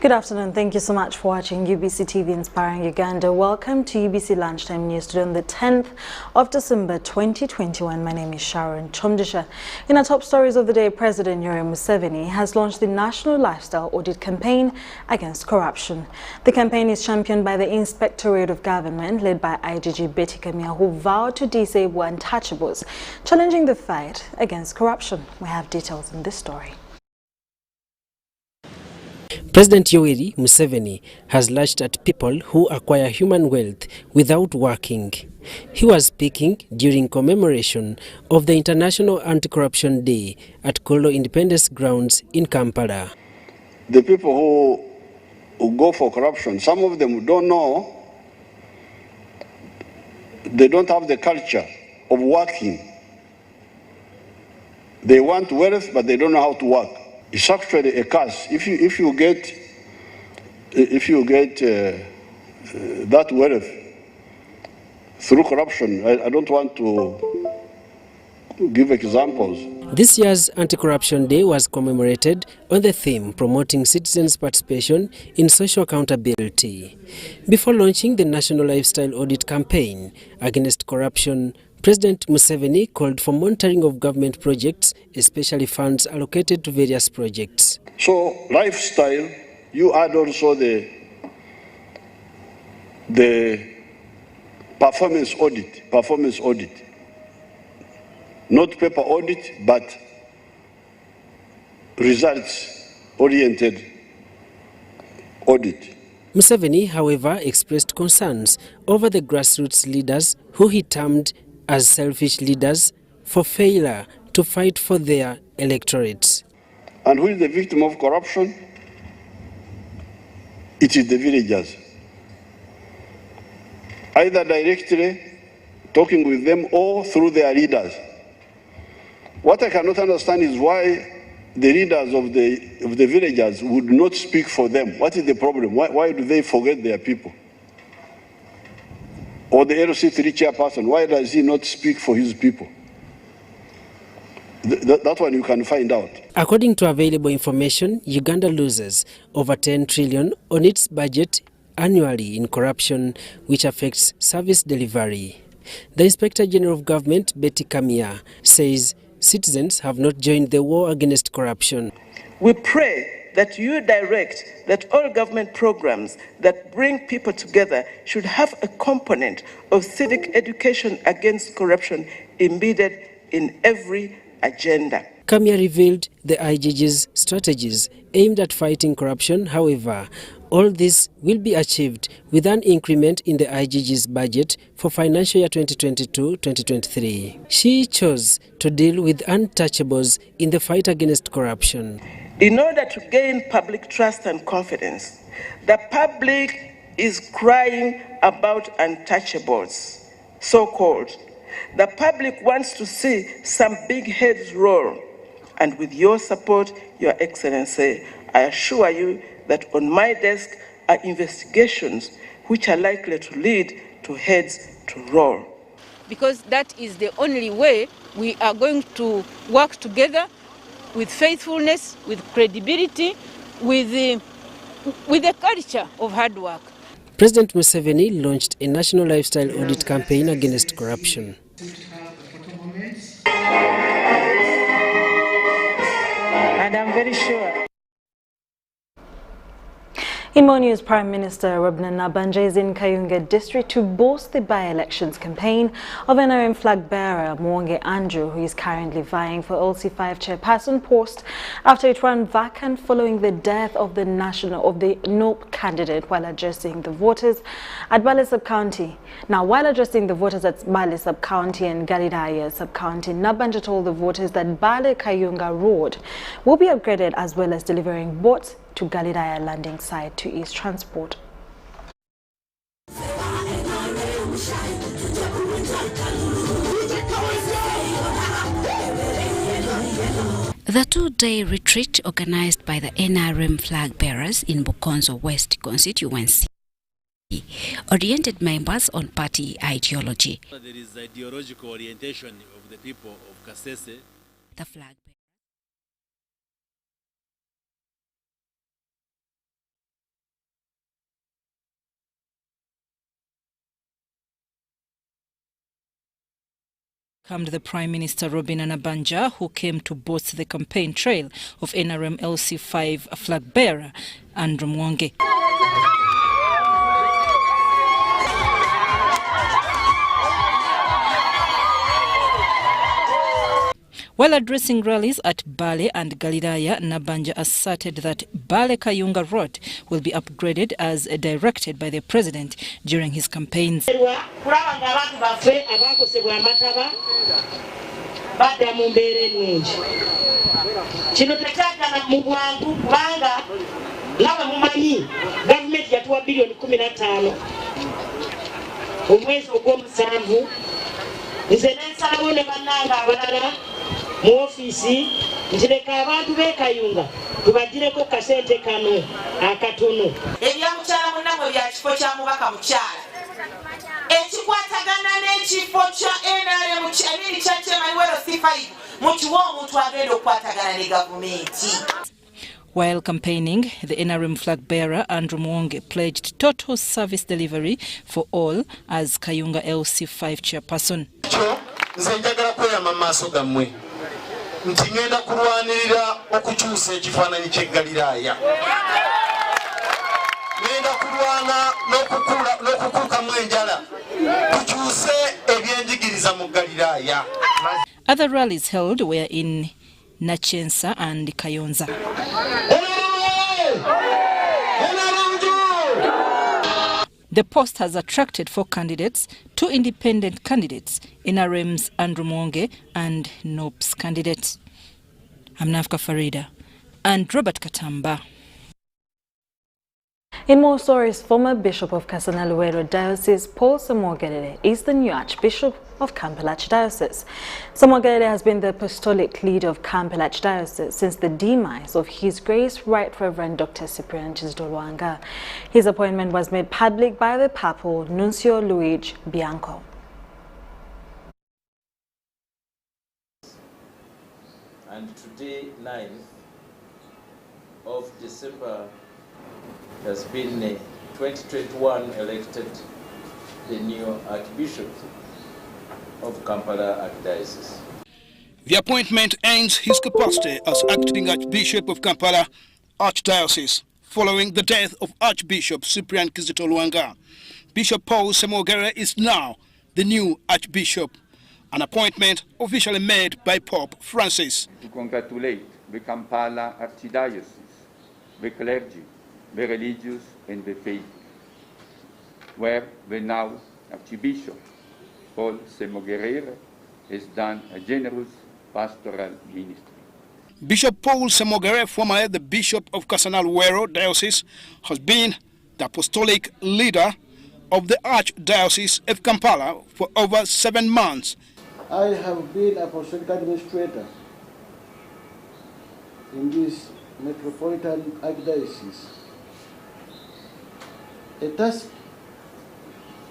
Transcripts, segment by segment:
Good afternoon. Thank you so much for watching UBC TV Inspiring Uganda. Welcome to UBC Lunchtime News today on the 10th of December 2021. My name is Sharon Kyomugisha. In our top stories of the day, President Yoweri Museveni has launched the National Lifestyle Audit Campaign against corruption. The campaign is championed by the Inspectorate of Government led by IGG Betty Kamya, who vowed to disable untouchables, challenging the fight against corruption. We have details in this story. President Yoweri Museveni has lashed at people who acquire human wealth without working. He was speaking during commemoration of the International Anti-Corruption Day at Kollo Independence Grounds in Kampala. The people who go for corruption, some of them don't know, they don't have the culture of working. They want wealth, but they don't know how to work. It's actually a curse. If you get that wealth through corruption, I don't want to give examples. This year's Anti-Corruption Day was commemorated on the theme promoting citizens' participation in social accountability. Before launching the National Lifestyle Audit Campaign against corruption, President Museveni called for monitoring of government projects, especially funds allocated to various projects. So, lifestyle, you add also the performance audit. Not paper audit, but results-oriented audit. Museveni, however, expressed concerns over the grassroots leaders who he termed as selfish leaders for failure to fight for their electorates. And who is the victim of corruption? It is the villagers. Either directly talking with them or through their leaders. What I cannot understand is why the leaders of the villagers would not speak for them. What is the problem? Why do they forget their people? Or the LC3 chairperson, why does he not speak for his people? That one you can find out. According to available information, Uganda loses over 10 trillion on its budget annually in corruption, which affects service delivery. The Inspector General of Government, Betty Kamya, says citizens have not joined the war against corruption. We pray that you direct that all government programs that bring people together should have a component of civic education against corruption embedded in every agenda. Kamya revealed the IGG's strategies aimed at fighting corruption. However, all this will be achieved with an increment in the IGG's budget for financial year 2022-2023. She chose to deal with untouchables in the fight against corruption. In order to gain public trust and confidence, the public is crying about untouchables, so-called. The public wants to see some big heads roll. And with your support, Your Excellency, I assure you that on my desk are investigations which are likely to lead to heads to roll. Because that is the only way we are going to work together with faithfulness, with credibility, with a culture of hard work. President Museveni launched a national lifestyle audit campaign against corruption. And I'm very sure. In more news, Prime Minister Robinah Nabbanja is in Kayunga district to boost the by-elections campaign of NRM flag bearer Mwonge Andrew, who is currently vying for LC5 chairperson post after it ran vacant following the death of the NOP candidate while addressing the voters at Bale Sub-County. Now, while addressing the voters at Bale Sub-County and Galidaya Sub-County, Nabbanja told the voters that Bale Kayunga Road will be upgraded as well as delivering boats to Galidaya landing site to ease transport. The two-day retreat organized by the NRM flag bearers in Bukonzo West constituency oriented members on party ideology. There is ideological orientation of the people of Kasese. The flag welcomed the Prime Minister Robin Nabanja, who came to boast the campaign trail of NRM LC5 flag bearer Andrew Mwonge. While addressing rallies at Bale and Galilaya, Nabanja asserted that Bale Kayunga Road will be upgraded as directed by the president during his campaigns. mu ofisi njireka abantu bekayunga tubagireko kasente kano akatono ebyamukyala munamwe bya kifo kya mubaka mukyala ekikwatagana n'ekifo kya NRM kyabiri kya Chemaliwero C5 mu kiwa omuntu agenda okukwatagana ne gavumenti. While campaigning, the NRM flag bearer Andrew Mwonge pledged total service delivery for all as Kayunga LC5 chairperson. Nze njagala kweyama mu maaso gammwe nti ngenda kulwanirira okukyusa ekifaananyi ky'eggaliraaya. Ngenda kulwana n'okukuukamu enjala tukyuse ebyenjigiriza mu ggaliraaya. Other rallies held were in Nachensa and Kayonza. The post has attracted 4 candidates, 2 independent candidates, NRM's Andrew Mwonge and NOP's candidates. I'm Nafka Farida and Robert Katamba. In more stories, former Bishop of Kasana-Luwero Diocese, Paul Samuel is the new Archbishop of Kampala Archdiocese. Samuel has been the apostolic leader of Kampala Archdiocese since the demise of His Grace Right Reverend Dr. Cyprian Kizito. His appointment was made public by the Papal Nuncio Luigi Bianco. And today, 9th of December, has been 2021 elected the new Archbishop of Kampala Archdiocese. The appointment ends his capacity as acting Archbishop of Kampala Archdiocese following the death of Archbishop Cyprian Kizito. Bishop Paul Semogere is now the new Archbishop, an appointment officially made by Pope Francis. To congratulate the Kampala Archdiocese, the clergy, the religious and the faithful, where the now Archbishop Paul Semogere has done a generous pastoral ministry. Bishop Paul Semogere, formerly the Bishop of Kasana-Luwero Diocese, has been the apostolic leader of the Archdiocese of Kampala for over 7 months. I have been apostolic administrator in this metropolitan archdiocese, a task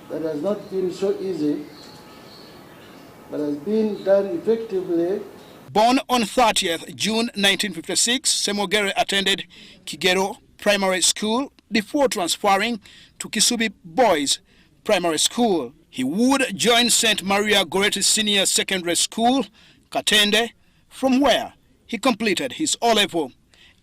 that has not been so easy, but has been done effectively. Born on 30th June 1956, Semogere attended Kigero Primary School before transferring to Kisubi Boys Primary School. He would join St. Maria Goretti Senior Secondary School, Katende, from where he completed his O-level.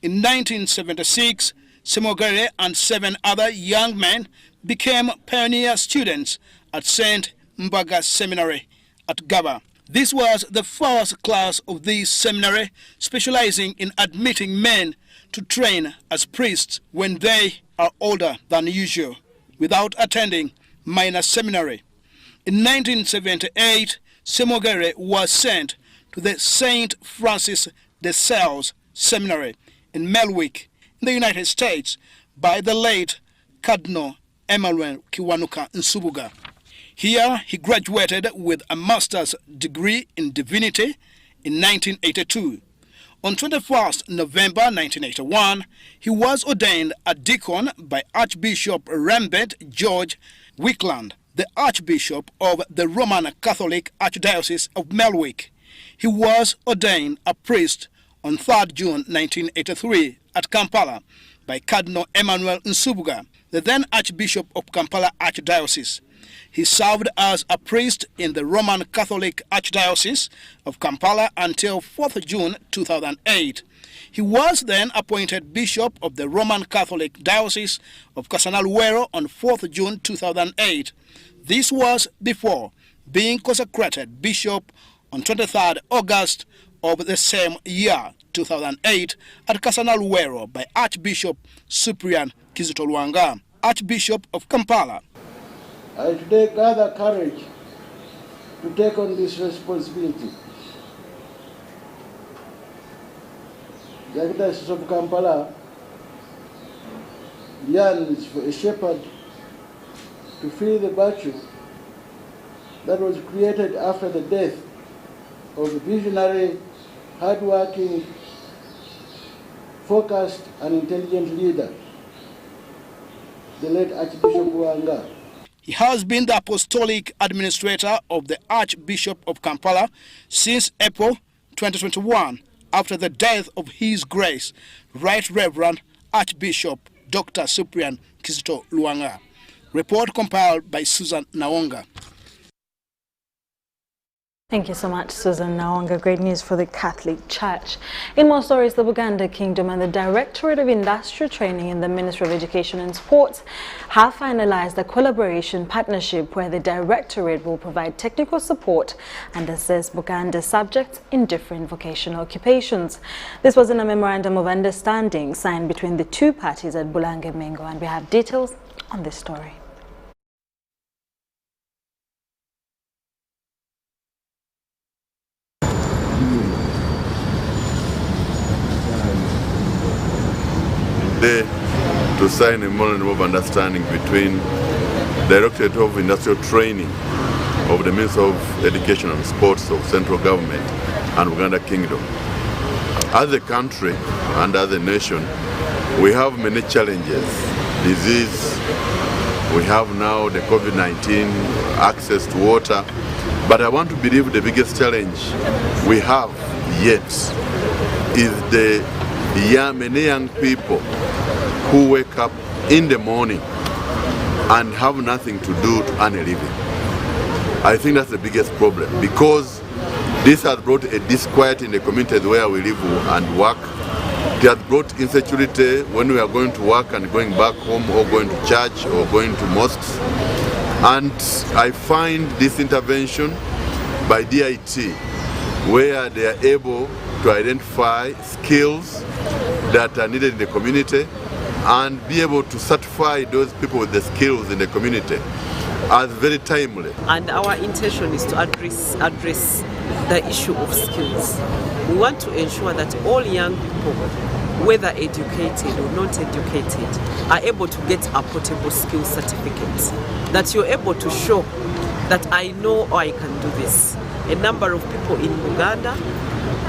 In 1976, Semogere and 7 other young men became pioneer students at St. Mbaga Seminary at Gaba. This was the first class of this seminary, specializing in admitting men to train as priests when they are older than usual, without attending minor seminary. In 1978, Semogere was sent to the St. Francis de Sales Seminary in Melwick, in the United States, by the late Cardinal Emmanuel Kiwanuka Nsubuga. Here he graduated with a master's degree in divinity in 1982. On 21st November 1981, he was ordained a deacon by Archbishop Rembert George Wickland, the Archbishop of the Roman Catholic Archdiocese of Melwick. He was ordained a priest on 3rd June 1983 at Kampala by Cardinal Emmanuel Nsubuga, the then Archbishop of Kampala Archdiocese. He served as a priest in the Roman Catholic Archdiocese of Kampala until 4th June 2008. He was then appointed Bishop of the Roman Catholic Diocese of Kasana-Luwero on 4th June 2008. This was before being consecrated Bishop on 23rd August of the same year, 2008, at Kasana-Luwero by Archbishop Cyprian Kizito Lwanga, Archbishop of Kampala. I today gather courage to take on this responsibility. The Archdiocese of Kampala yearns for a shepherd to fill the virtue that was created after the death of a visionary, hardworking, focused and intelligent leader, the late Archbishop Lwanga. He has been the apostolic administrator of the Archbishop of Kampala since April 2021, after the death of His Grace, Right Reverend Archbishop Dr. Cyprian Kizito Lwanga. Report compiled by Susan Nawonga. Thank you so much, Susan Nawonga. Great news for the Catholic Church. In more stories, the Buganda Kingdom and the Directorate of Industrial Training in the Ministry of Education and Sports have finalized a collaboration partnership where the Directorate will provide technical support and assess Buganda subjects in different vocational occupations. This was in a memorandum of understanding signed between the two parties at Bulange Mengo, and we have details on this story. To sign a memorandum of understanding between Directorate of Industrial Training of the Ministry of Education and Sports of Central Government and Uganda Kingdom. As a country and as a nation, we have many challenges. Disease, we have now the COVID-19, access to water, but I want to believe the biggest challenge we have yet is the many young people who wake up in the morning and have nothing to do to earn a living. I think that's the biggest problem, because this has brought a disquiet in the communities where we live and work. It has brought insecurity when we are going to work and going back home, or going to church or going to mosques. And I find this intervention by DIT, where they are able to identify skills that are needed in the community and be able to certify those people with the skills in the community as very timely. And our intention is to address the issue of skills. We want to ensure that all young people, whether educated or not educated, are able to get a portable skills certificate. That you're able to show that I know or I can do this. A number of people in Uganda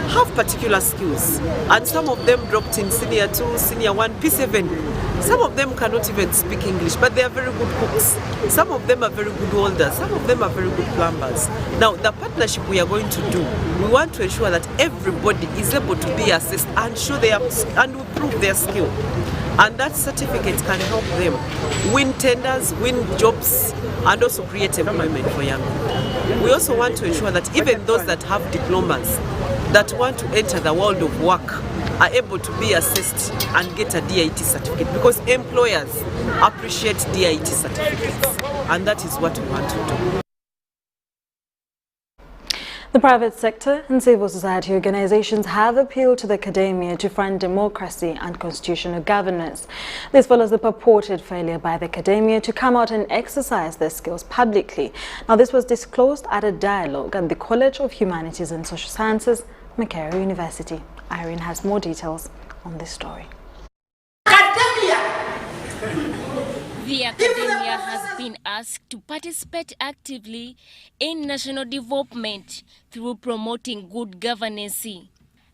have particular skills, and some of them dropped in Senior 2, Senior 1, P7. Some of them cannot even speak English, but they are very good cooks. Some of them are very good welders. Some of them are very good plumbers. Now, the partnership we are going to do, we want to ensure that everybody is able to be assessed and show and prove their skill. And that certificate can help them win tenders, win jobs, and also create employment for young people. We also want to ensure that even those that have diplomas that want to enter the world of work are able to be assessed and get a DIT certificate, because employers appreciate DIT certificates, and that is what we want to do. The private sector and civil society organizations have appealed to the academia to fund democracy and constitutional governance. This follows the purported failure by the academia to come out and exercise their skills publicly. Now, this was disclosed at a dialogue at the College of Humanities and Social Sciences, Makerere University. Irene has more details on this story. The academia has been asked to participate actively in national development through promoting good governance.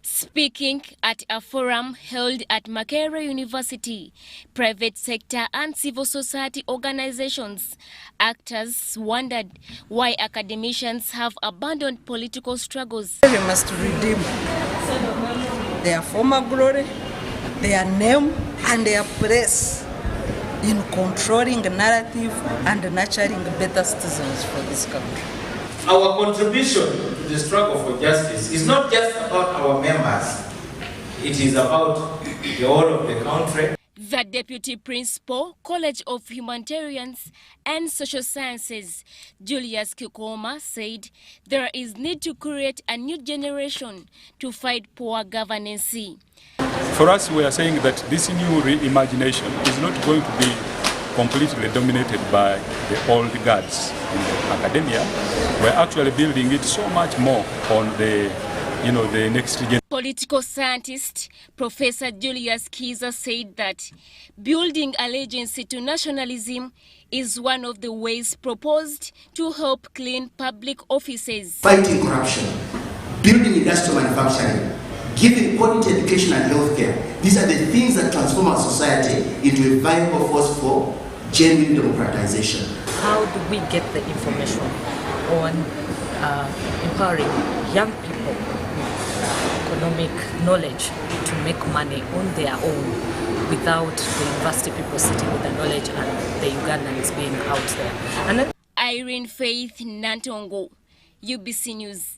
Speaking at a forum held at Makerere University, private sector and civil society organizations, actors wondered why academicians have abandoned political struggles. They must redeem their former glory, their name and their place. in controlling the narrative and nurturing better citizens for this country. Our contribution to the struggle for justice is not just about our members, it is about the whole of the country. The Deputy Principal, College of Humanitarians and Social Sciences, Julius Kyomugisha, said there is need to create a new generation to fight poor governance. For us, we are saying that this new reimagination is not going to be completely dominated by the old guards in the academia. We're actually building it so much more on the next generation. Political scientist Professor Julius Kiza said that building allegiance to nationalism is one of the ways proposed to help clean public offices. Fighting corruption, building industrial manufacturing, giving quality education and healthcare. These are the things that transform our society into a viable force for genuine democratization. How do we get the information on empowering young people with economic knowledge to make money on their own without the university people sitting with the knowledge and the Ugandans being out there? And then Irene Faith Nantongo, UBC News.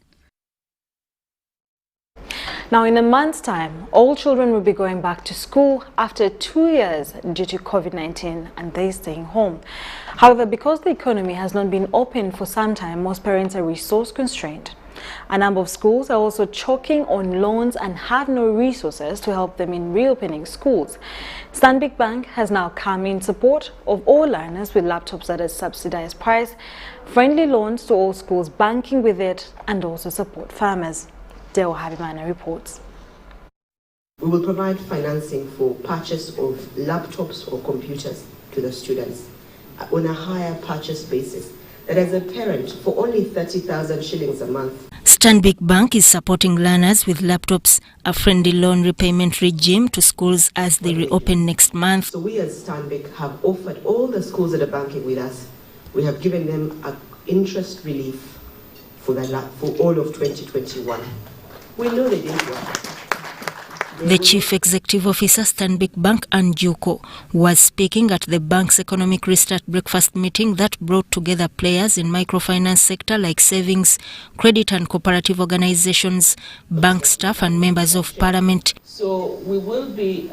Now, in a month's time, all children will be going back to school after 2 years due to COVID-19 and they staying home. However, because the economy has not been open for some time, most parents are resource constrained. A number of schools are also choking on loans and have no resources to help them in reopening schools. Stanbic Bank has now come in support of all learners with laptops at a subsidized price, friendly loans to all schools banking with it, and also support farmers. Dale Habimana reports. We will provide financing for purchase of laptops or computers to the students on a higher purchase basis. That as a parent, for only 30,000 shillings a month. Stanbic Bank is supporting learners with laptops, a friendly loan repayment regime to schools as they reopen next month. So we as Stanbic have offered all the schools that are banking with us, we have given them an interest relief for all of 2021. We know they didn't work. The Chief Executive Officer, Stanbic Bank, Njuko, was speaking at the bank's Economic Restart Breakfast meeting that brought together players in microfinance sector like savings, credit and cooperative organizations, bank staff and members of parliament. So we will be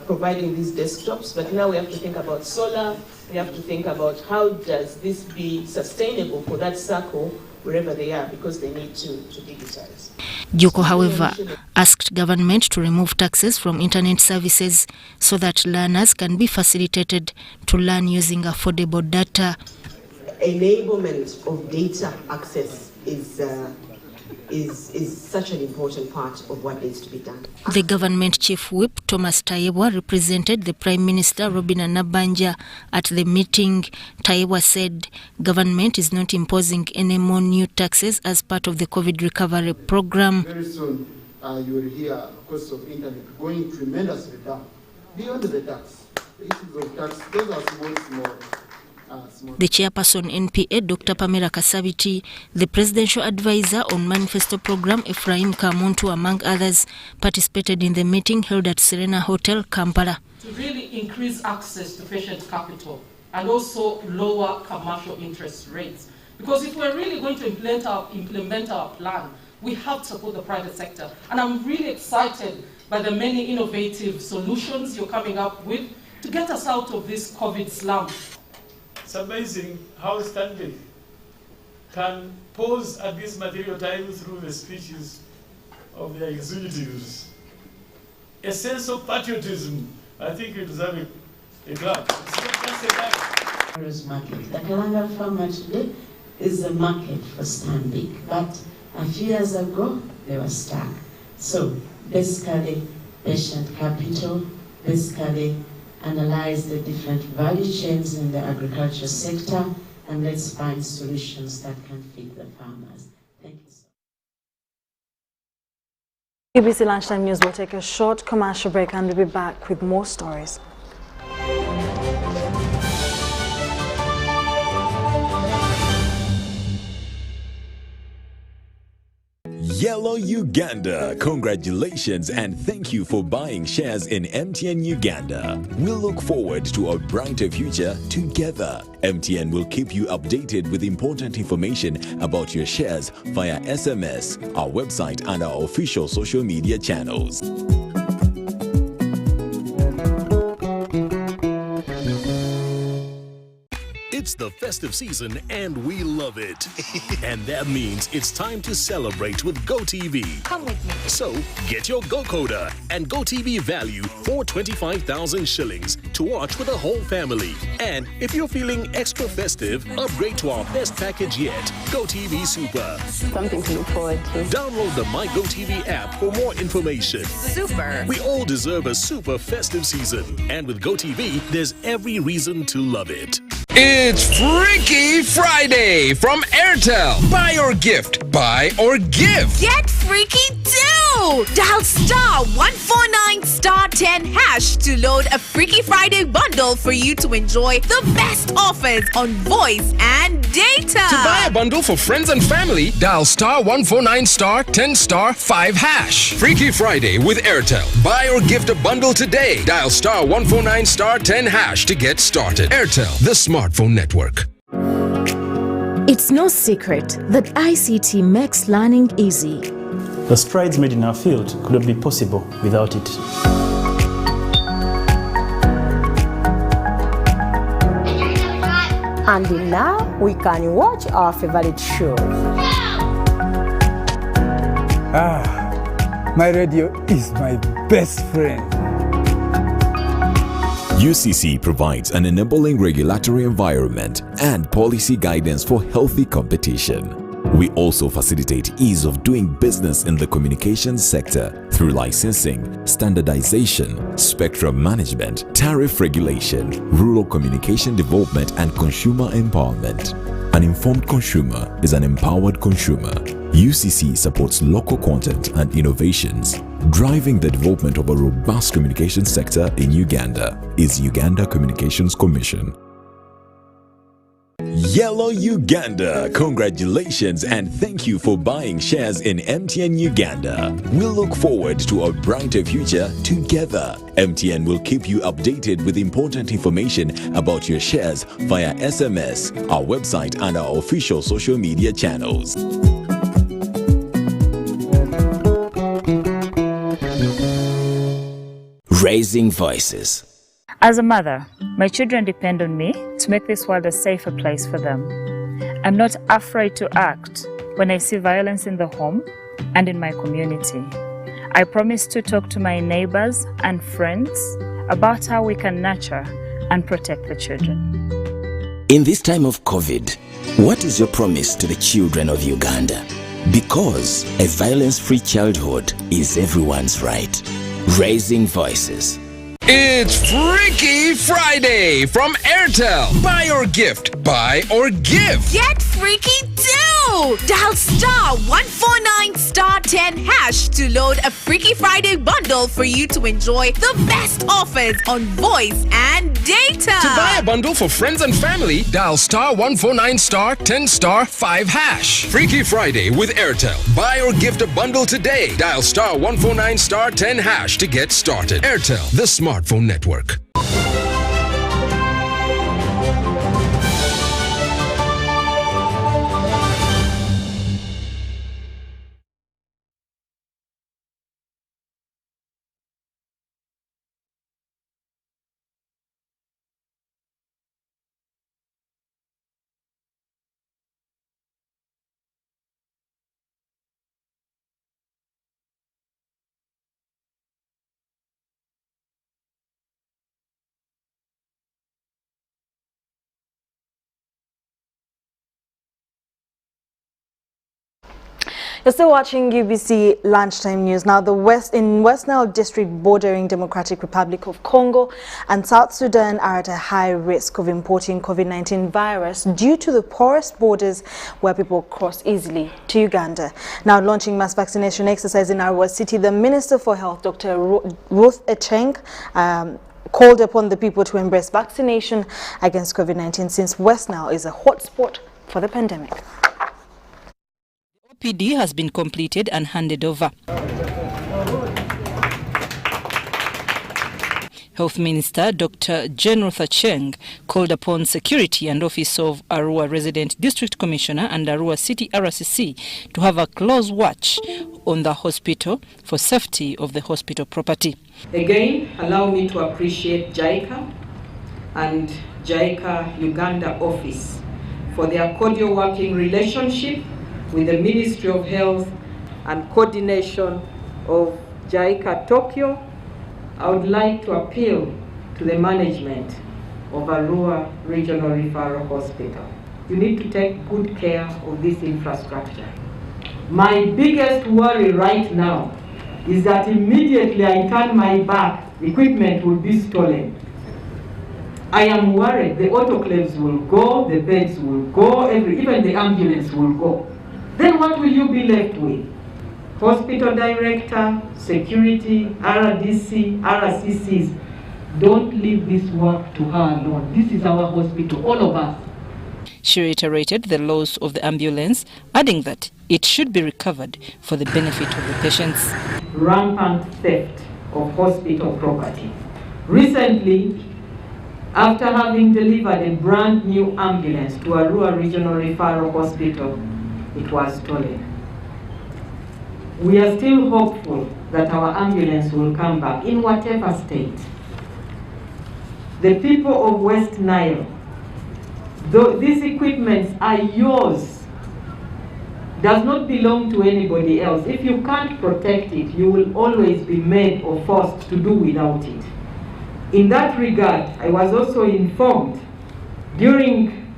providing these desktops, but now we have to think about solar, we have to think about how does this be sustainable for that circle wherever they are, because they need to digitize. Juko, however, asked government to remove taxes from internet services so that learners can be facilitated to learn using affordable data. Enablement of data access is such an important part of what needs to be done. The government chief whip, Thomas Tayebwa, represented the Prime Minister, Robina Nabanja, at the meeting. Tayebwa said government is not imposing any more new taxes as part of the COVID recovery program. Very soon, you will hear costs of internet going tremendously down. Beyond the tax, the issues of tax, those are small. The chairperson NPA, Dr. Pamela Kasabiti, the presidential advisor on manifesto program, Ephraim Kamuntu, among others, participated in the meeting held at Serena Hotel, Kampala. To really increase access to patient capital and also lower commercial interest rates. Because if we're really going to implement our plan, we have to support the private sector. And I'm really excited by the many innovative solutions you're coming up with to get us out of this COVID slump. It's amazing how Stanbic can pose at this material time through the speeches of their executives a sense of patriotism. I think it deserves a clap. It's not just a clap. Market. The Kalanga farmer today is the market for Stanbic, but a few years ago they were stuck. So basically, patient capital, basically analyze the different value chains in the agriculture sector, and let's find solutions that can feed the farmers. Thank you. UBC Lunchtime News will take a short commercial break and we'll be back with more stories. Yellow Uganda, congratulations and thank you for buying shares in MTN Uganda. We look forward to a brighter future together. MTN will keep you updated with important information about your shares via SMS, our website and our official social media channels. It's the festive season and we love it. And that means it's time to celebrate with GoTV. Come with me. So get your GoCoder and GoTV value for 25,000 shillings to watch with the whole family. And if you're feeling extra festive, upgrade to our best package yet, GoTV Super. Something to look forward to. Download the My GoTV app for more information. Super. We all deserve a super festive season. And with GoTV, there's every reason to love it. It's Freaky Friday from Airtel. Buy or gift. Buy or give. Get freaky too! Dial *149*10# to load a Freaky Friday bundle for you to enjoy the best offers on voice and data. To buy a bundle for friends and family, dial *149*10*5#. Freaky Friday with Airtel. Buy or gift a bundle today. Dial *149*10# to get started. Airtel, the smartphone network. It's no secret that ICT makes learning easy. The strides made in our field could not be possible without it. And now we can watch our favorite shows. My radio is my best friend. UCC provides an enabling regulatory environment and policy guidance for healthy competition. We also facilitate ease of doing business in the communications sector through licensing, standardization, spectrum management, tariff regulation, rural communication development, and consumer empowerment. An informed consumer is an empowered consumer. UCC supports local content and innovations. Driving the development of a robust communication sector in Uganda is Uganda Communications Commission. Yellow Uganda, congratulations and thank you for buying shares in MTN Uganda. We look forward to a brighter future together. MTN will keep you updated with important information about your shares via SMS, our website and our official social media channels. Raising voices. As a mother, my children depend on me to make this world a safer place for them. I'm not afraid to act when I see violence in the home and in my community. I promise to talk to my neighbors and friends about how we can nurture and protect the children. In this time of COVID, what is your promise to the children of Uganda? Because a violence-free childhood is everyone's right. Raising voices. It's Freaky Friday from Airtel. Buy or gift. Buy or give. Get freaky too! Dial *149*10# to load a Freaky Friday bundle for you to enjoy the best offers on voice and data. To buy a bundle for friends and family, dial *149*10*5#. Freaky Friday with Airtel. Buy or gift a bundle today. Dial *149*10# to get started. Airtel, the smartphone network. You're still watching UBC Lunchtime News. Now, in West Nile district bordering Democratic Republic of Congo and South Sudan are at a high risk of importing COVID-19 virus due to the porous borders where people cross easily to Uganda. Now, launching mass vaccination exercise in Arua City, the Minister for Health, Dr. Ruth Echeng, called upon the people to embrace vaccination against COVID-19 since West Nile is a hotspot for the pandemic. OPD has been completed and handed over. Health Minister Dr. General Thacheng called upon Security and Office of Arua Resident District Commissioner and Arua City RCC to have a close watch on the hospital for safety of the hospital property. Again, allow me to appreciate JICA and JICA Uganda office for their cordial working relationship with the Ministry of Health and coordination of JICA Tokyo. I would like to appeal to the management of Arua Regional Referral Hospital. You need to take good care of this infrastructure. My biggest worry right now is that immediately I turn my back, equipment will be stolen. I am worried the autoclaves will go, the beds will go, even the ambulance will go. Then what will you be left with? Hospital director, security, RDC, RCCs, don't leave this work to her alone. This is our hospital, all of us. She reiterated the loss of the ambulance, adding that it should be recovered for the benefit of the patients. Rampant theft of hospital property. Recently, after having delivered a brand new ambulance to Arua Regional Referral Hospital, it was stolen. We are still hopeful that our ambulance will come back in whatever state. The people of West Nile, these equipments are yours, does not belong to anybody else. If you can't protect it, you will always be made or forced to do without it. In that regard, I was also informed during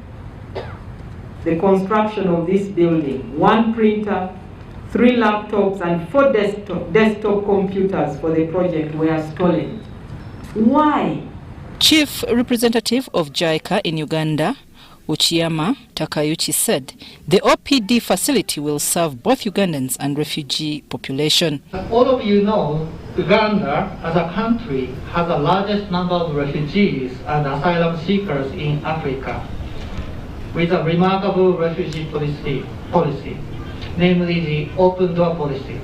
the construction of this building, 1 printer, 3 laptops and 4 desktop computers for the project were stolen. Why? Chief Representative of JICA in Uganda, Uchiyama Takayuchi, said the OPD facility will serve both Ugandans and refugee population. All of you know, Uganda as a country has the largest number of refugees and asylum seekers in Africa, with a remarkable refugee policy. Namely the open door policy,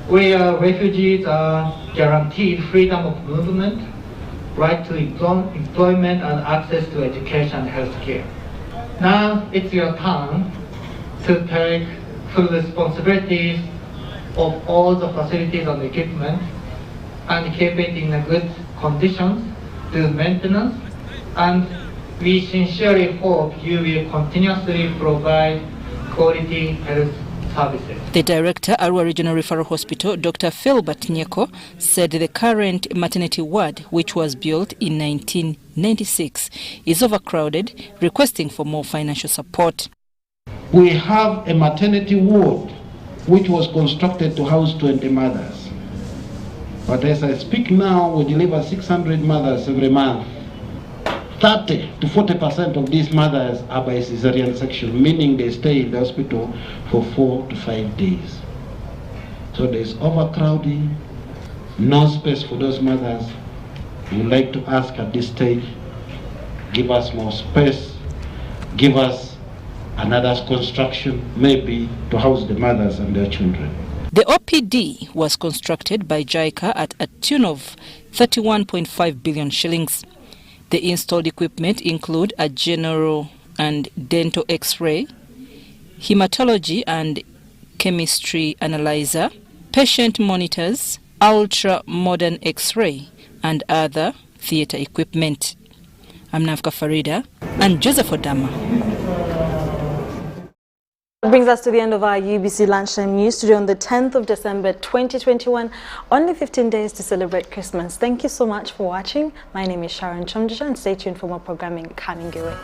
where refugees are guaranteed freedom of movement, right to employment and access to education and health care. Now it's your turn to take full responsibilities of all the facilities and equipment and keep it in a good conditions, do maintenance, and we sincerely hope you will continuously provide quality health services. The director, Arua Regional Referral Hospital, Dr. Philbert Nyeko, said the current maternity ward, which was built in 1996, is overcrowded, requesting for more financial support. We have a maternity ward which was constructed to house 20 mothers. But as I speak now, we deliver 600 mothers every month. 30 to 40% of these mothers are by cesarean section, meaning they stay in the hospital for 4 to 5 days. So there's overcrowding, no space for those mothers. We would like to ask at this stage, give us more space, give us another construction, maybe to house the mothers and their children. The OPD was constructed by JICA at a tune of 31.5 billion shillings. The installed equipment include a general and dental X-ray, hematology and chemistry analyzer, patient monitors, ultra-modern X-ray, and other theatre equipment. I'm Nafka Farida and Joseph Odama. That brings us to the end of our UBC Lunchtime News today on the 10th of December 2021. Only 15 days to celebrate Christmas. Thank you so much for watching. My name is Sharon Kyomugisha and stay tuned for more programming coming your way.